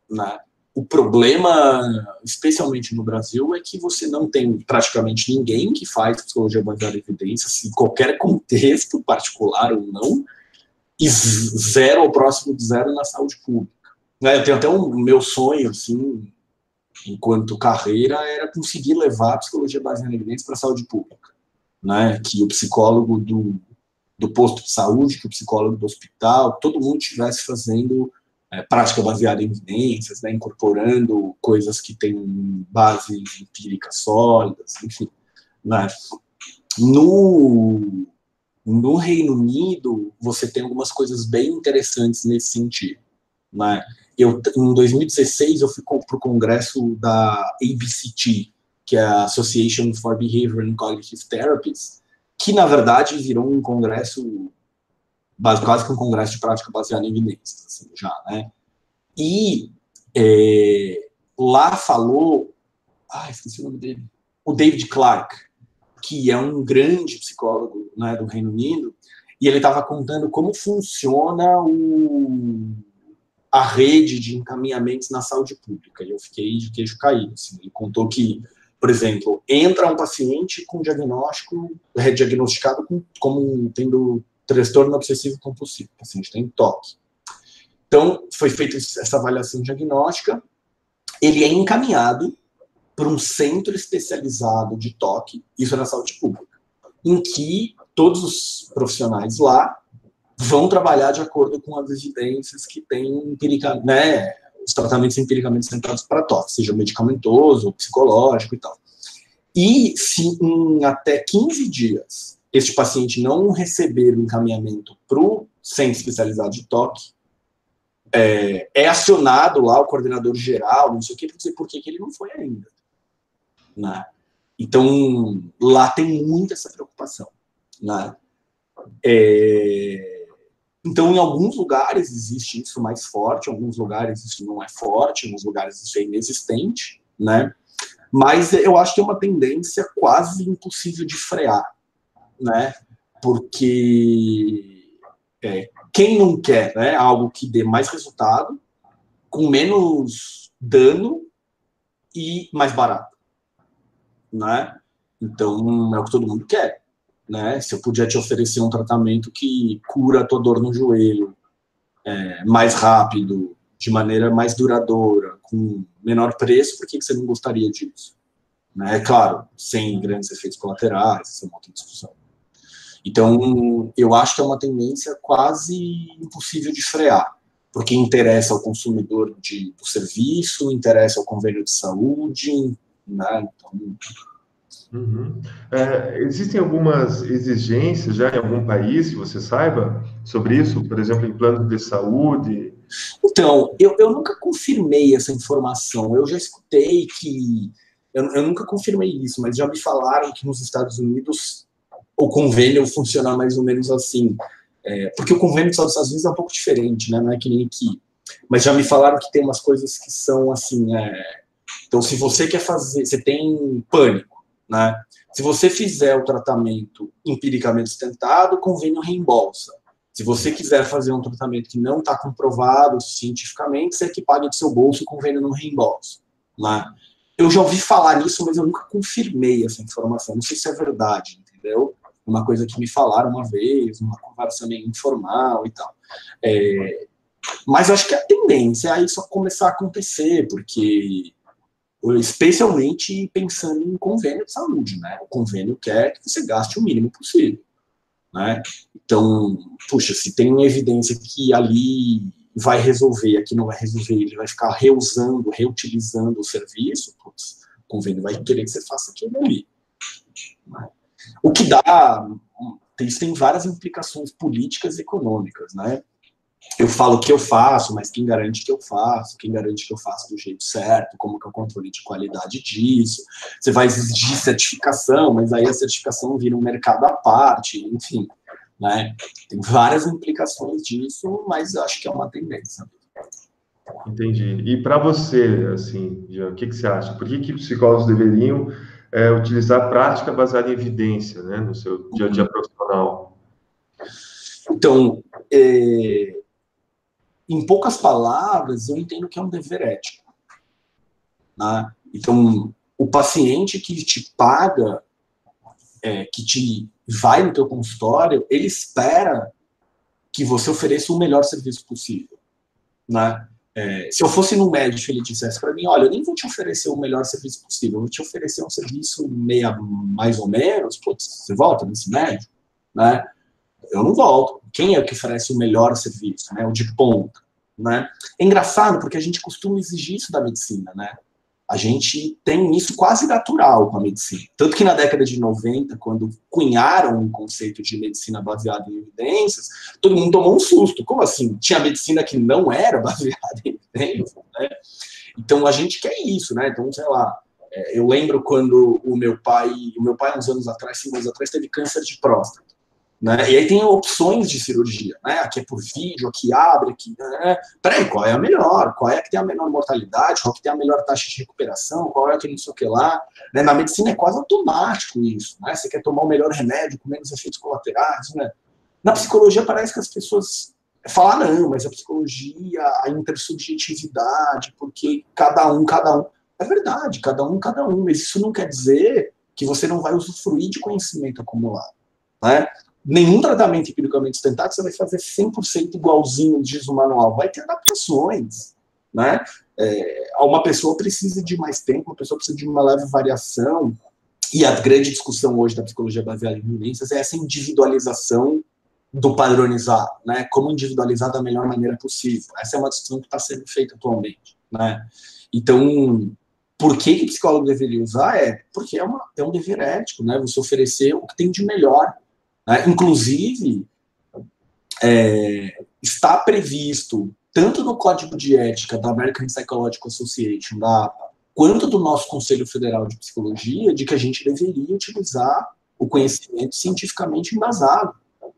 né? O problema, especialmente no Brasil, é que você não tem praticamente ninguém que faz psicologia baseada em evidências, em qualquer contexto, particular ou não, e zero ou próximo de zero na saúde pública. Eu tenho até o meu sonho, assim, enquanto carreira, era conseguir levar a psicologia baseada em evidências para a saúde pública, né? Que o psicólogo do posto de saúde, que o psicólogo do hospital, todo mundo estivesse fazendo prática baseada em evidências, né? Incorporando coisas que têm base empírica sólidas, enfim, né? No Reino Unido, você tem algumas coisas bem interessantes nesse sentido, né? Em 2016, eu fui para o congresso da ABCT, que é a Association for Behavioral and Cognitive Therapies, que, na verdade, virou um congresso, quase que um congresso de prática baseada em evidências, assim, já, né? E lá falou, esqueci o nome dele, o David Clark, que é um grande psicólogo, né, do Reino Unido, e ele estava contando como funciona a rede de encaminhamentos na saúde pública, e eu fiquei de queixo caído. Assim. Ele contou que, por exemplo, entra um paciente com diagnóstico, diagnosticado como tendo transtorno obsessivo compulsivo, o paciente tem TOC. Então, foi feita essa avaliação diagnóstica, ele é encaminhado para um centro especializado de TOC, isso é na saúde pública, em que todos os profissionais lá vão trabalhar de acordo com as evidências que tem né, os tratamentos empiricamente sentados para TOC, seja medicamentoso, psicológico e tal. E se em até 15 dias este paciente não receber o encaminhamento para o centro especializado de TOC, é acionado lá o coordenador geral, não sei o que, para dizer por que ele não foi ainda. Né? Então, lá tem muito essa preocupação. Né? Então, em alguns lugares existe isso mais forte, em alguns lugares isso não é forte, em alguns lugares isso é inexistente, né? Mas eu acho que é uma tendência quase impossível de frear, né? Porque quem não quer, né, algo que dê mais resultado, com menos dano e mais barato, né? Então, é o que todo mundo quer. Né? Se eu puder te oferecer um tratamento que cura a tua dor no joelho mais rápido, de maneira mais duradoura, com menor preço, por que você não gostaria disso? Né? Claro, sem grandes efeitos colaterais, isso é uma outra discussão. Então, eu acho que é uma tendência quase impossível de frear, porque interessa ao consumidor do serviço, interessa ao convênio de saúde, né? Então, Uhum. Existem algumas exigências já em algum país que você saiba sobre isso? Por exemplo, em planos de saúde? Então, eu nunca confirmei essa informação. Eu já escutei que... Eu nunca confirmei isso, mas já me falaram que nos Estados Unidos o convênio funciona mais ou menos assim. Porque o convênio dos Estados Unidos é um pouco diferente, né? Não é que nem aqui. Mas já me falaram que tem umas coisas que são assim... Então, se você quer fazer... Você tem pânico, né? Se você fizer o tratamento empiricamente sustentado, o convênio reembolsa. Se você quiser fazer um tratamento que não está comprovado cientificamente, você é que paga de seu bolso, o convênio não reembolsa. Né? Eu já ouvi falar nisso, mas eu nunca confirmei essa informação. Não sei se é verdade, entendeu? Uma coisa que me falaram uma vez, uma conversa meio informal e tal. Mas eu acho que a tendência é isso começar a acontecer, porque... especialmente pensando em convênio de saúde, né? O convênio quer que você gaste o mínimo possível, né? Então, puxa, se tem evidência que ali vai resolver, aqui não vai resolver, ele vai ficar reutilizando o serviço, putz, o convênio vai querer que você faça aquilo ali, né? O que dá, isso tem várias implicações políticas e econômicas, né? Eu falo que eu faço, mas quem garante que eu faço? Quem garante que eu faço do jeito certo? Como que é o controle de qualidade disso? Você vai exigir certificação, mas aí a certificação vira um mercado à parte, enfim, né? Tem várias implicações disso, mas acho que é uma tendência. Entendi. E para você, assim, Jean, o que você acha? Por que psicólogos deveriam utilizar prática baseada em evidência, né, no seu dia a dia profissional? Então, em poucas palavras, eu entendo que é um dever ético, né? Então, o paciente que te paga, que te vai no teu consultório, ele espera que você ofereça o melhor serviço possível, né? Se eu fosse no médico e ele dissesse para mim, olha, eu nem vou te oferecer o melhor serviço possível, eu vou te oferecer um serviço mais ou menos, putz, você volta nesse médico, né? Eu não volto. Quem é que oferece o melhor serviço, né? O de ponta, né? É engraçado porque a gente costuma exigir isso da medicina, né? A gente tem isso quase natural com a medicina. Tanto que na década de 90, quando cunharam um conceito de medicina baseada em evidências, todo mundo tomou um susto. Como assim? Tinha medicina que não era baseada em evidências, né? Então a gente quer isso, né? Então, sei lá, eu lembro quando o meu pai, uns anos atrás, 5 anos atrás, teve câncer de próstata. Né? E aí tem opções de cirurgia, né? Aqui é por vídeo, aqui abre, aqui... Peraí, qual é a melhor? Qual é a que tem a menor mortalidade? Qual é que tem a melhor taxa de recuperação? Qual é a que não sei o que lá? Né? Na medicina é quase automático isso, né? Você quer tomar o melhor remédio com menos efeitos colaterais, né? Na psicologia parece que as pessoas falam, não, mas a psicologia, a intersubjetividade, porque cada um... É verdade, cada um, mas isso não quer dizer que você não vai usufruir de conhecimento acumulado, né? Nenhum tratamento empiricamente sustentado você vai fazer 100% igualzinho, diz o manual. Vai ter adaptações, né? Uma pessoa precisa de mais tempo, uma pessoa precisa de uma leve variação. E a grande discussão hoje da psicologia baseada em evidências é essa individualização do padronizado, né? Como individualizar da melhor maneira possível. Essa é uma discussão que está sendo feita atualmente, né? Então, por que o psicólogo deveria usar? Porque é um dever ético, né? Você oferecer o que tem de melhor. Inclusive, está previsto, tanto no Código de Ética da American Psychological Association, da APA, quanto do nosso Conselho Federal de Psicologia, de que a gente deveria utilizar o conhecimento cientificamente embasado,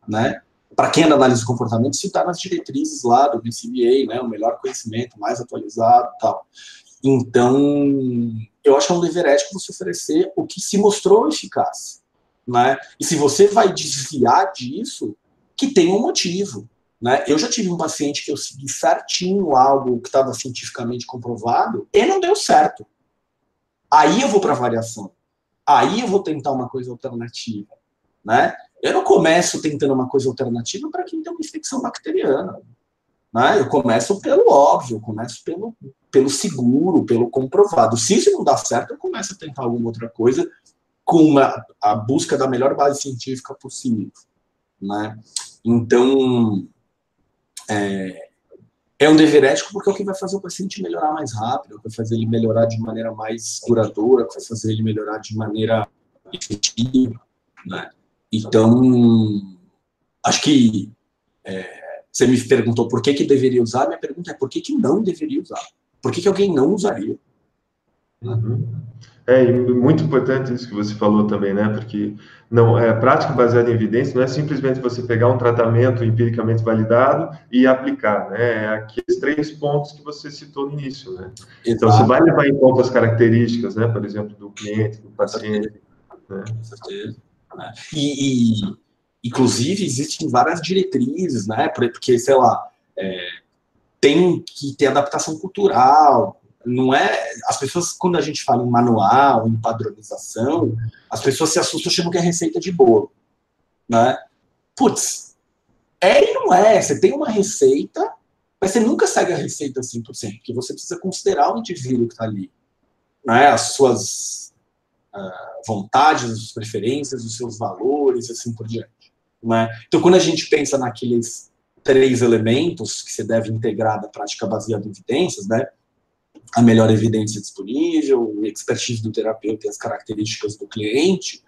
né? Para quem analisa o comportamento, isso está nas diretrizes lá do BCBA, né? O melhor conhecimento, mais atualizado e tal. Então, eu acho que é um dever ético você oferecer o que se mostrou eficaz. Né? E se você vai desviar disso, que tem um motivo. Né? Eu já tive um paciente que eu segui certinho algo que estava cientificamente comprovado e não deu certo. Aí eu vou para a variação. Aí eu vou tentar uma coisa alternativa. Né? Eu não começo tentando uma coisa alternativa para quem tem uma infecção bacteriana. Né? Eu começo pelo óbvio, eu começo pelo seguro, pelo comprovado. Se isso não dá certo, eu começo a tentar alguma outra coisa com a busca da melhor base científica possível, né? Então, é um dever ético porque é o que vai fazer o paciente melhorar mais rápido, é o que vai fazer ele melhorar de maneira mais duradoura, é o que vai fazer ele melhorar de maneira efetiva, né? Então, acho que você me perguntou por que deveria usar, minha pergunta é por que não deveria usar? Por que alguém não usaria? Uhum. E muito importante isso que você falou também, né? Porque prática baseada em evidência não é simplesmente você pegar um tratamento empiricamente validado e aplicar, né? É aqueles 3 pontos que você citou no início, né? Exato. Então, você vai levar em conta as características, né? Por exemplo, do cliente, do paciente. Né? Com certeza. Inclusive, existem várias diretrizes, né? Porque, sei lá, tem que ter adaptação cultural. Não é. As pessoas, quando a gente fala em manual, em padronização, as pessoas se assustam achando que é receita de bolo. Né? Putz, e não é. Você tem uma receita, mas você nunca segue a receita 100%, porque você precisa considerar o indivíduo que está ali. Né? As suas vontades, as suas preferências, os seus valores, assim por diante. Né? Então, quando a gente pensa naqueles 3 elementos que você deve integrar da prática baseada em evidências, né? A melhor evidência disponível, o expertise do terapeuta e as características do cliente,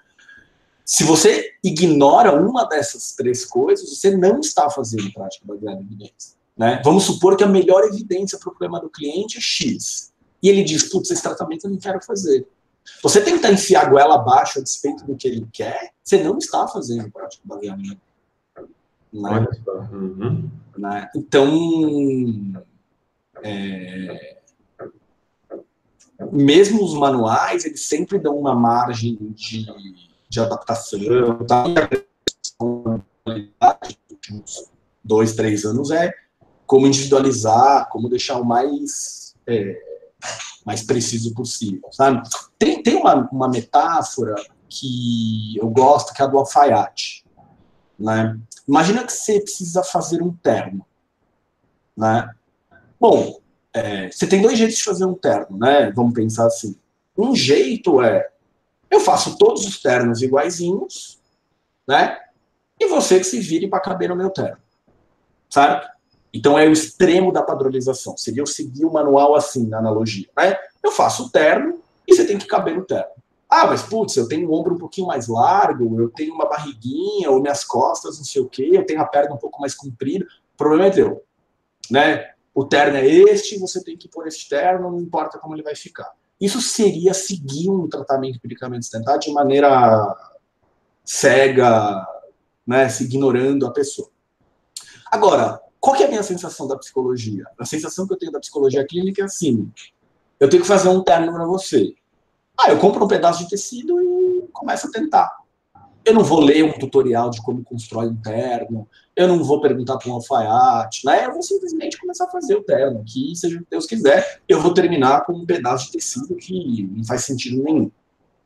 Se você ignora uma dessas três coisas, você não está fazendo prática baseada em evidência. Né? Vamos supor que a melhor evidência para o problema do cliente é X. E ele diz, putz, esse tratamento eu não quero fazer. Você tentar enfiar a goela abaixo a despeito do que ele quer, você não está fazendo prática baseada em evidência. Né? Uhum. Né? Então, mesmo os manuais, eles sempre dão uma margem de adaptação. Tá? Nos últimos 2, 3 anos é como individualizar, como deixar o mais preciso possível, sabe? Tem uma metáfora que eu gosto, que é a do alfaiate, né? Imagina que você precisa fazer um terno, né? Bom, você tem 2 jeitos de fazer um terno, né? Vamos pensar assim. Um jeito eu faço todos os ternos iguaizinhos, né? E você que se vire para caber no meu terno, sabe? Então é o extremo da padronização. Seria eu seguir o manual assim, na analogia, né? Eu faço o terno e você tem que caber no terno. Ah, mas putz, eu tenho um ombro um pouquinho mais largo, eu tenho uma barriguinha, ou minhas costas, não sei o quê, eu tenho a perna um pouco mais comprida. O problema é teu, né? O terno é este, você tem que pôr este terno, não importa como ele vai ficar. Isso seria seguir um tratamento medicamento dentário de maneira cega, né, se ignorando a pessoa. Agora, qual que é a minha sensação da psicologia? A sensação que eu tenho da psicologia clínica é assim, eu tenho que fazer um terno para você. Eu compro um pedaço de tecido e começo a tentar. Eu não vou ler um tutorial de como constrói um terno, eu não vou perguntar para um alfaiate, né? Eu vou simplesmente começar a fazer o terno, que seja o que Deus quiser, eu vou terminar com um pedaço de tecido que não faz sentido nenhum.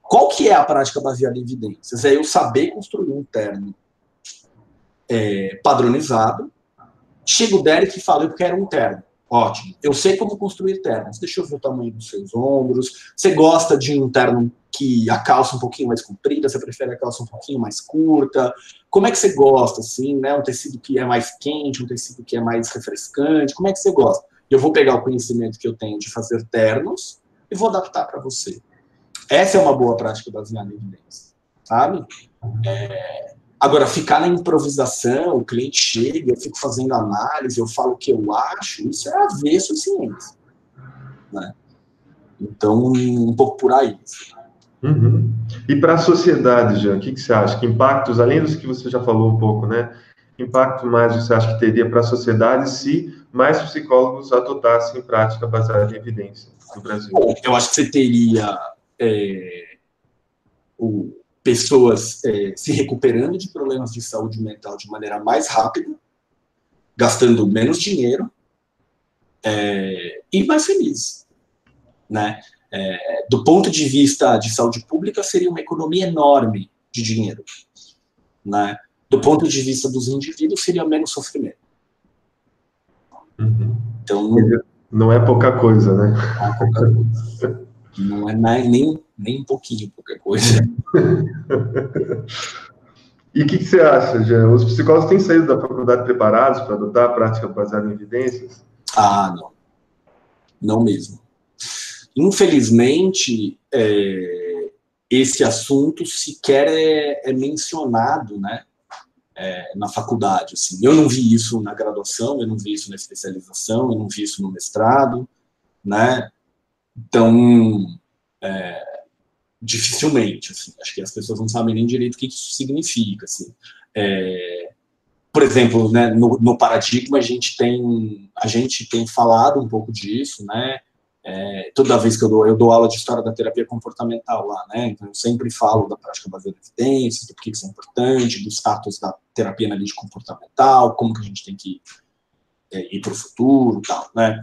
Qual que é a prática baseada em evidências? É eu saber construir um terno padronizado. Chega o Derek e fala, eu quero um terno. Ótimo. Eu sei como construir ternos. Deixa eu ver o tamanho dos seus ombros. Você gosta de um terno que a calça um pouquinho mais comprida? Você prefere a calça um pouquinho mais curta? Como é que você gosta, assim, né? Um tecido que é mais quente, um tecido que é mais refrescante. Como é que você gosta? Eu vou pegar o conhecimento que eu tenho de fazer ternos e vou adaptar para você. Essa é uma boa prática baseada em evidência, sabe? Agora, ficar na improvisação, o cliente chega, eu fico fazendo análise, eu falo o que eu acho, isso é avesso à ciência. Né? Então, um pouco por aí. Uhum. E para a sociedade, Jean, o que você acha? Que impactos, além dos que você já falou um pouco, né? Que impacto mais você acha que teria para a sociedade se mais psicólogos adotassem prática baseada em evidência no Brasil? Bom, eu acho que você teria pessoas se recuperando de problemas de saúde mental de maneira mais rápida, gastando menos dinheiro e mais felizes. Né? Do ponto de vista de saúde pública, seria uma economia enorme de dinheiro. Né? Do ponto de vista dos indivíduos, seria menos sofrimento. Uhum. Então, não é pouca coisa, né? Não é pouca coisa. Não é nem um pouquinho pouca coisa. E o que você acha, Jean? Os psicólogos têm saído da faculdade preparados para adotar a prática baseada em evidências? Não. Não mesmo. Infelizmente, esse assunto sequer é mencionado, né, na faculdade. Assim. Eu não vi isso na graduação, eu não vi isso na especialização, eu não vi isso no mestrado, né? Então, dificilmente, assim, acho que as pessoas não sabem nem direito o que isso significa. Assim. Por exemplo, né, no paradigma, a gente tem falado um pouco disso, né? Toda vez que eu dou aula de história da terapia comportamental lá, né? Então eu sempre falo da prática baseada em evidências, do que isso é importante, do status da terapia analítica comportamental, como que a gente tem que ir para o futuro e tal, né?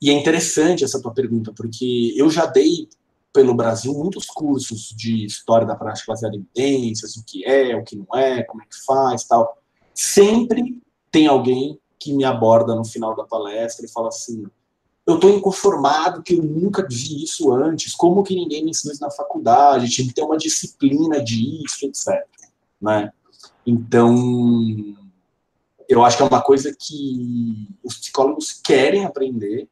E é interessante essa tua pergunta, porque eu já dei pelo Brasil muitos cursos de história da prática baseada em evidências, o que não é, como é que faz, tal. Sempre tem alguém que me aborda no final da palestra e fala assim, eu estou inconformado que eu nunca vi isso antes, como que ninguém me ensinou isso na faculdade, tinha que ter uma disciplina disso, etc. Né? Então, eu acho que é uma coisa que os psicólogos querem aprender,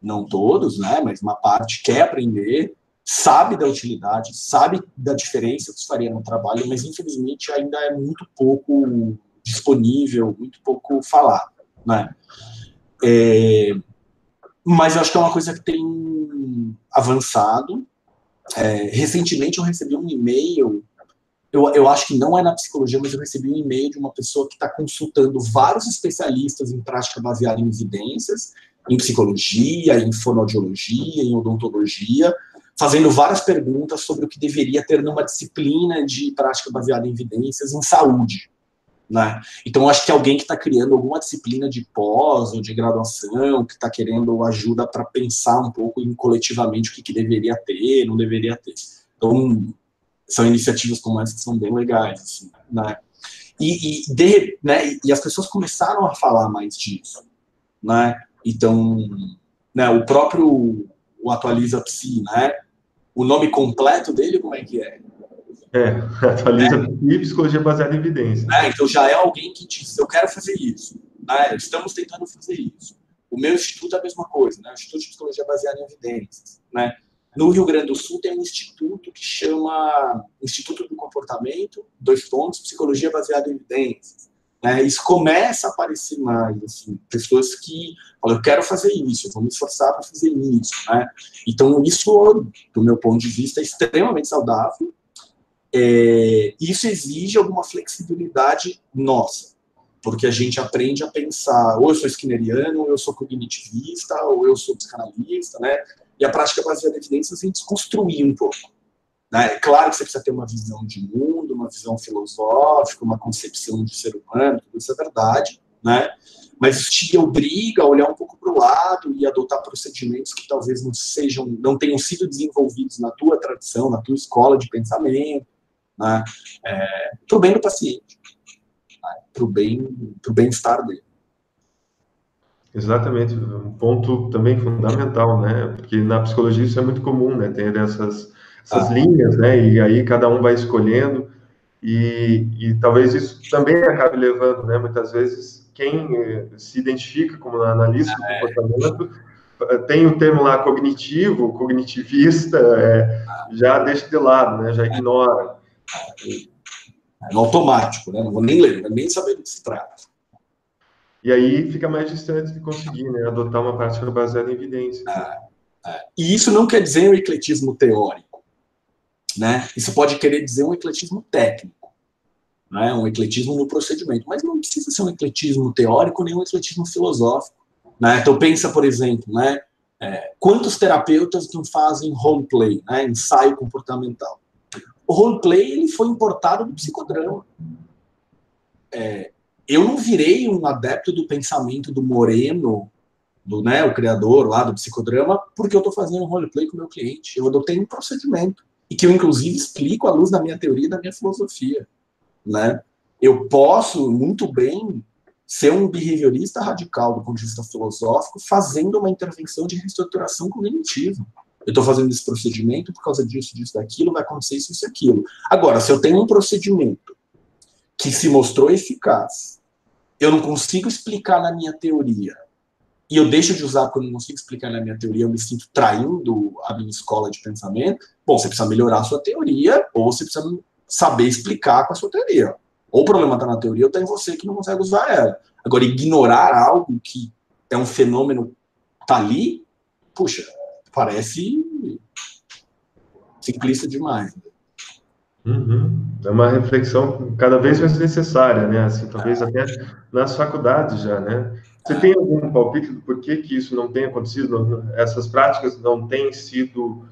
não todos, né, mas uma parte quer aprender, sabe da utilidade, sabe da diferença que isso faria no trabalho, mas infelizmente ainda é muito pouco disponível, muito pouco falado, né? Mas eu acho que é uma coisa que tem avançado. Recentemente eu recebi um e-mail, eu acho que não é na psicologia, mas eu recebi um e-mail de uma pessoa que está consultando vários especialistas em prática baseada em evidências, em psicologia, em fonoaudiologia, em odontologia, fazendo várias perguntas sobre o que deveria ter numa disciplina de prática baseada em evidências em saúde, né? Então, eu acho que alguém que está criando alguma disciplina de pós ou de graduação, que está querendo ajuda para pensar um pouco em coletivamente o que deveria ter, não deveria ter. Então, são iniciativas como essa que são bem legais, assim, né? E as pessoas começaram a falar mais disso, né? Então, né, o Atualiza Psi, né? O nome completo dele, como é que é? Atualiza Psi, Psicologia Baseada em Evidências. Então já é alguém que diz, eu quero fazer isso, né? Estamos tentando fazer isso. O meu instituto é a mesma coisa, né? O Instituto de Psicologia Baseada em Evidências, né? No Rio Grande do Sul tem um instituto que chama Instituto do Comportamento, Psicologia Baseada em Evidências. Né? Isso começa a aparecer mais, assim, pessoas que falam, eu quero fazer isso, eu vou me esforçar para fazer isso. Né? Então, isso, do meu ponto de vista, é extremamente saudável. Isso exige alguma flexibilidade nossa, porque a gente aprende a pensar, ou eu sou skinneriano, ou eu sou cognitivista, ou eu sou psicanalista, né? E a prática baseada em evidências vem desconstruir um pouco. Né? É claro que você precisa ter uma visão de mundo, uma visão filosófica, uma concepção de ser humano, tudo isso é verdade, né? Mas isso te obriga a olhar um pouco para o lado e adotar procedimentos que talvez não tenham sido desenvolvidos na tua tradição, na tua escola de pensamento, né? Para o bem do paciente, né? Para o bem-estar dele. Exatamente, um ponto também fundamental, né? Porque na psicologia isso é muito comum, né? Ter essas linhas, né? E aí cada um vai escolhendo e talvez isso também acabe levando, né? Muitas vezes quem se identifica como analista do comportamento tem o termo lá cognitivo, cognitivista, já deixa de lado, né? Já ignora. No automático, né? Não vou nem ler, nem saber do que se trata. E aí fica mais distante de conseguir, né, adotar uma prática baseada em evidências. E isso não quer dizer um ecletismo teórico, né? Isso pode querer dizer um ecletismo técnico, né? Um ecletismo no procedimento, mas não precisa ser um ecletismo teórico nem um ecletismo filosófico, né? Então pensa, por exemplo, né? Quantos terapeutas não fazem roleplay, né? Ensaio comportamental? O roleplay ele foi importado do psicodrama. Eu não virei um adepto do pensamento do Moreno, né, o criador lá do psicodrama, porque eu estou fazendo um roleplay com o meu cliente. Eu adotei um procedimento, e que eu, inclusive, explico à luz da minha teoria e da minha filosofia. Né? Eu posso, muito bem, ser um behaviorista radical do ponto de vista filosófico, fazendo uma intervenção de reestruturação cognitiva. Eu estou fazendo esse procedimento por causa disso, daquilo, vai acontecer isso, isso, aquilo. Agora, se eu tenho um procedimento que se mostrou eficaz, eu não consigo explicar na minha teoria, e eu deixo de usar porque eu não consigo explicar na minha teoria, eu me sinto traindo a minha escola de pensamento, bom, você precisa melhorar a sua teoria, ou você precisa saber explicar com a sua teoria. Ou o problema está na teoria, ou está em você que não consegue usar ela. Agora, ignorar algo que é um fenômeno tá ali, puxa, parece simplista demais. É uma reflexão cada vez mais necessária, né? Assim, talvez até nas faculdades já, né? Você tem algum palpite do porquê que isso não tem acontecido? Essas práticas não têm sido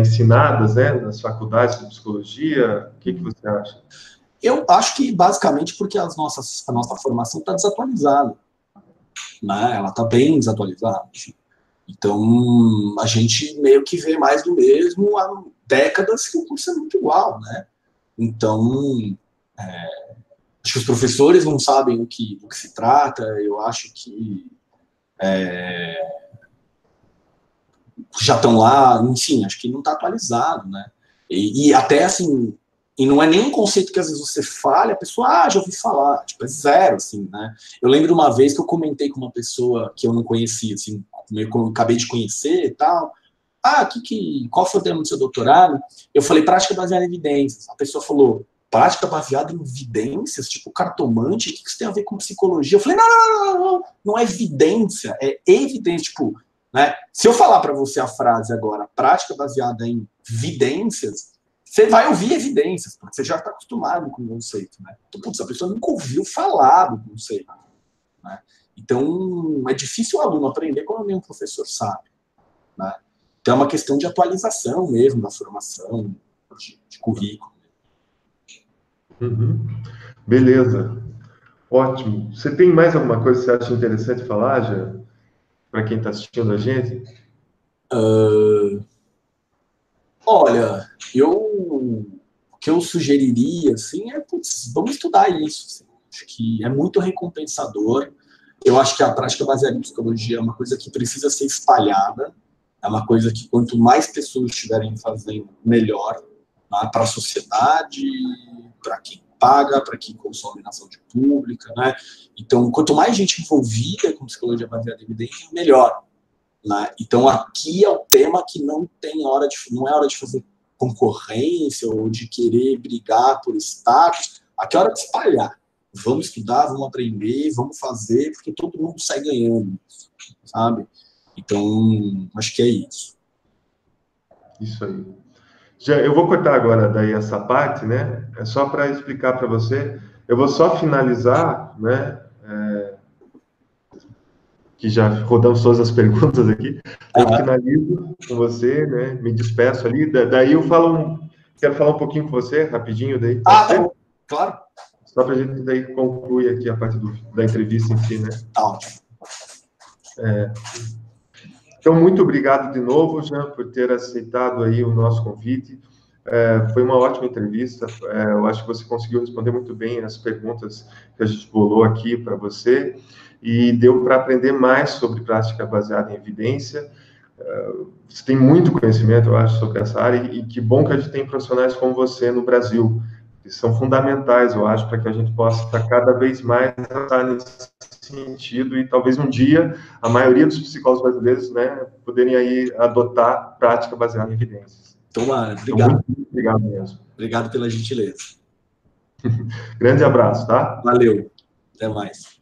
ensinadas, né, nas faculdades de psicologia? O que você acha? Eu acho que basicamente porque a nossa formação está desatualizada, né? Ela está bem desatualizada. Então a gente meio que vê mais do mesmo há décadas que o curso é muito igual, né? Então acho que os professores não sabem do que se trata. Eu acho que já estão lá, enfim, acho que não está atualizado, né? E até assim, e não é nem um conceito que às vezes você fala, a pessoa, já ouvi falar, tipo, é zero, assim, né? Eu lembro uma vez que eu comentei com uma pessoa que eu não conhecia, assim, eu acabei de conhecer e tal, qual foi o tema do seu doutorado? Eu falei, prática baseada em evidências. A pessoa falou, prática baseada em evidências? Tipo, cartomante? O que isso tem a ver com psicologia? Eu falei, não é evidência, é evidência. Tipo, né? Se eu falar para você a frase agora, prática baseada em evidências, você vai ouvir evidências, porque você já está acostumado com o conceito. Né? Então, putz, a pessoa nunca ouviu falar do conceito. Né? Então, é difícil o aluno aprender quando nenhum professor sabe. Né? Então, é uma questão de atualização mesmo, da formação, de currículo. Uhum. Beleza. Ótimo. Você tem mais alguma coisa que você acha interessante falar, já? Para quem está assistindo a gente? Olha, o que eu sugeriria, assim, putz, vamos estudar isso. Assim. Acho que é muito recompensador. Eu acho que a prática baseada em psicologia é uma coisa que precisa ser espalhada. É uma coisa que quanto mais pessoas estiverem fazendo, melhor, né, para a sociedade, para quem paga, para quem consome na saúde pública. Né? Então, quanto mais gente envolvida com psicologia baseada em evidência, melhor. Né? Então, aqui é o tema que não é hora de fazer concorrência ou de querer brigar por status. Aqui é hora de espalhar. Vamos estudar, vamos aprender, vamos fazer, porque todo mundo sai ganhando, sabe? Então, acho que é isso. Isso aí. Eu vou cortar agora daí essa parte, né? É só para explicar para você. Eu vou só finalizar, né? Que já rodamos todas as perguntas aqui. Eu finalizo com você, né? Me despeço ali. Daí eu quero falar um pouquinho com você, rapidinho daí. Tá bom. Claro. Só para a gente daí concluir aqui a parte da entrevista em si, né? Tá ótimo. Então, muito obrigado de novo, Jean, por ter aceitado aí o nosso convite. Foi uma ótima entrevista. Eu acho que você conseguiu responder muito bem as perguntas que a gente bolou aqui para você e deu para aprender mais sobre prática baseada em evidência. Você tem muito conhecimento, eu acho, sobre essa área e que bom que a gente tem profissionais como você no Brasil, que são fundamentais, eu acho, para que a gente possa estar cada vez mais nesse sentido e talvez um dia a maioria dos psicólogos brasileiros, né, poderem aí adotar prática baseada em evidências. Tomara, obrigado. Muito obrigado mesmo. Obrigado pela gentileza. Grande abraço, tá? Valeu. Até mais.